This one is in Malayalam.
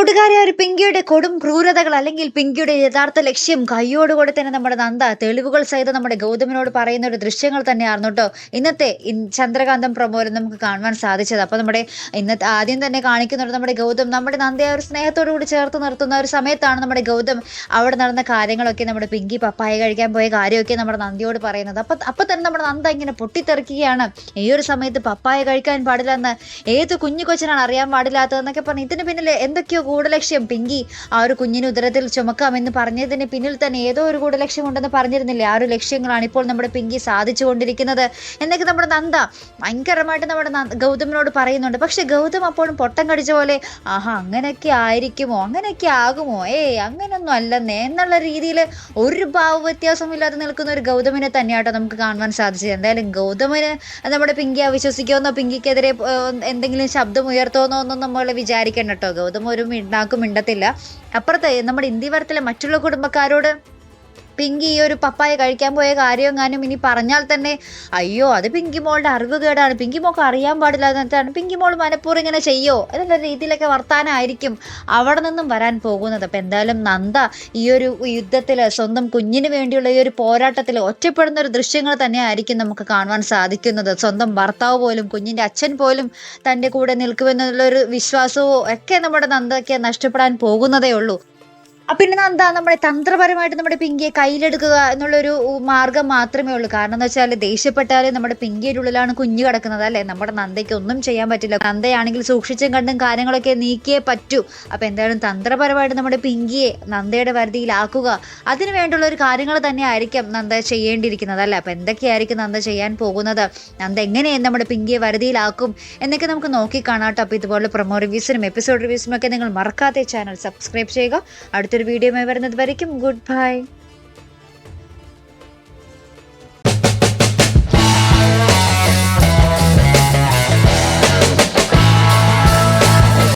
കൂട്ടുകാരെ, ഒരു പിങ്കിയുടെ കൊടും ക്രൂരതകൾ അല്ലെങ്കിൽ പിങ്കിയുടെ യഥാർത്ഥ ലക്ഷ്യം കയ്യോടുകൂടെ തന്നെ നമ്മുടെ നന്ദ തെളിവുകൾ സഹിതം നമ്മുടെ ഗൗതമിനോട് പറയുന്ന ഒരു ദൃശ്യങ്ങൾ തന്നെയായിരുന്നു കേട്ടോ ഇന്നത്തെ ചന്ദ്രകാന്തം പ്രമോരം നമുക്ക് കാണുവാൻ സാധിച്ചത്. അപ്പോൾ നമ്മുടെ ഇന്നത്തെ ആദ്യം തന്നെ കാണിക്കുന്നുണ്ട് നമ്മുടെ ഗൗതം നമ്മുടെ നന്ദയെ ഒരു സ്നേഹത്തോടു കൂടി ചേർത്ത് നിർത്തുന്ന ഒരു സമയത്താണ് നമ്മുടെ ഗൗതം അവിടെ നടന്ന കാര്യങ്ങളൊക്കെ നമ്മുടെ പിങ്കി പപ്പായ കഴിക്കാൻ പോയ കാര്യമൊക്കെ നമ്മുടെ നന്ദിയോട് പറയുന്നത്. അപ്പം തന്നെ നമ്മുടെ നന്ദ ഇങ്ങനെ പൊട്ടിത്തെറിക്കുകയാണ്. ഈ ഒരു സമയത്ത് പപ്പായ കഴിക്കാൻ പാടില്ല എന്ന് ഏത് കുഞ്ഞു കൊച്ചിനാണ് അറിയാൻ പാടില്ലാത്തതെന്നൊക്കെ പറഞ്ഞ് ഇതിന് പിന്നിൽ എന്തൊക്കെയോ ഗൂഢലക്ഷ്യം പിങ്കി ആ ഒരു കുഞ്ഞിന് ഉദരത്തിൽ ചുമക്കാമെന്ന് പറഞ്ഞതിന് പിന്നിൽ തന്നെ ഏതോ ഒരു ഗൂഢലക്ഷ്യം ഉണ്ടെന്ന് പറഞ്ഞിരുന്നില്ലേ. ആ ഒരു ലക്ഷ്യങ്ങളാണ് ഇപ്പോൾ നമ്മുടെ പിങ്കി സാധിച്ചു കൊണ്ടിരിക്കുന്നത് എന്നൊക്കെ നമ്മുടെ നന്ദ ഭയങ്കരമായിട്ട് നമ്മുടെ ഗൗതമിനോട് പറയുന്നുണ്ട്. പക്ഷെ ഗൗതം അപ്പോഴും പൊട്ടം കടിച്ച പോലെ അങ്ങനെയൊക്കെ ആയിരിക്കുമോ, അങ്ങനെയൊക്കെ ആകുമോ, അങ്ങനൊന്നും അല്ലെന്നേ എന്നുള്ള രീതിയിൽ ഒരു ഭാവ വ്യത്യാസമില്ലാതെ നിൽക്കുന്ന ഒരു ഗൗതമിനെ തന്നെയാട്ടോ നമുക്ക് കാണുവാൻ സാധിച്ചത്. എന്തായാലും ഗൗതമിന് നമ്മുടെ പിങ്കി അവിശ്വസിക്കുമെന്നോ പിങ്കിക്കെതിരെ എന്തെങ്കിലും ശബ്ദം ഉയർത്തുമെന്നോ ഒന്നും നമ്മൾ വിചാരിക്കണം കേട്ടോ. ഗൗതം ഒരു മിണ്ടത്തില്ല. അപ്പുറത്തെ നമ്മുടെ ഇന്ത്യവരത്തിലെ മറ്റുള്ള കുടുംബക്കാരോട് പിങ്കി ഈ ഒരു പപ്പായ കഴിക്കാൻ പോയ കാര്യമെങ്ങാനും ഇനി പറഞ്ഞാൽ തന്നെ അയ്യോ അത് പിങ്കി മോളുടെ അറിവ് കേടാണ്, പിങ്കി മോൾക്ക് അറിയാൻ പാടില്ല എന്നിട്ടാണ് പിങ്കി മോൾ മനഃപൂർവ്വം ഇങ്ങനെ ചെയ്യോ എന്നുള്ള രീതിയിലൊക്കെ വർത്താനമായിരിക്കും അവിടെ നിന്നും വരാൻ പോകുന്നത്. അപ്പം എന്തായാലും നന്ദ ഈ ഒരു യുദ്ധത്തിൽ സ്വന്തം കുഞ്ഞിന് വേണ്ടിയുള്ള ഈ ഒരു പോരാട്ടത്തിൽ ഒറ്റപ്പെടുന്ന ഒരു ദൃശ്യങ്ങൾ തന്നെ ആയിരിക്കും നമുക്ക് കാണുവാൻ സാധിക്കുന്നത്. സ്വന്തം ഭർത്താവ് പോലും കുഞ്ഞിൻ്റെ അച്ഛൻ പോലും തൻ്റെ കൂടെ നിൽക്കുമെന്നുള്ളൊരു വിശ്വാസവും ഒക്കെ നമ്മുടെ നന്ദയ്ക്ക് നഷ്ടപ്പെടാൻ പോകുന്നതേ ഉള്ളൂ. പിന്നെ നന്ദ നമ്മുടെ തന്ത്രപരമായിട്ട് നമ്മുടെ പിങ്കിയെ കയ്യിലെടുക്കുക എന്നുള്ളൊരു മാർഗം മാത്രമേ ഉള്ളൂ. കാരണം എന്ന് വെച്ചാൽ ദേഷ്യപ്പെട്ടാൽ നമ്മുടെ പിങ്കിയുടെ ഉള്ളിലാണ് കുഞ്ഞ് കിടക്കുന്നത് അല്ലേ. നമ്മുടെ നന്ദയ്ക്ക് ഒന്നും ചെയ്യാൻ പറ്റില്ല. നന്ദയാണെങ്കിൽ സൂക്ഷിച്ചും കണ്ടും കാര്യങ്ങളൊക്കെ നീക്കിയേ പറ്റൂ. അപ്പം എന്തായാലും തന്ത്രപരമായിട്ട് നമ്മുടെ പിങ്കിയെ നന്ദയുടെ വരുതിയിലാക്കുക, അതിന് വേണ്ടിയുള്ള ഒരു കാര്യങ്ങൾ തന്നെ ആയിരിക്കും നന്ദ ചെയ്യേണ്ടിയിരിക്കുന്നത് അല്ലേ. അപ്പം എന്തൊക്കെയായിരിക്കും നന്ദ ചെയ്യാൻ പോകുന്നത്, നന്ദ എങ്ങനെ നമ്മുടെ പിങ്കിയെ വരുതിയിലാക്കും എന്നൊക്കെ നമുക്ക് നോക്കിക്കാണാം കേട്ടോ. അപ്പോൾ ഇതുപോലെ പ്രൊമോ റിവ്യൂസിനും എപ്പിസോഡ് റിവ്യൂസിനും ഒക്കെ നിങ്ങൾ മറക്കാതെ ചാനൽ സബ്സ്ക്രൈബ് ചെയ്യുക. അടുത്തൊരു വീഡിയോയുമായി വരുന്നത് വരയ്ക്കും ഗുഡ് ബൈ.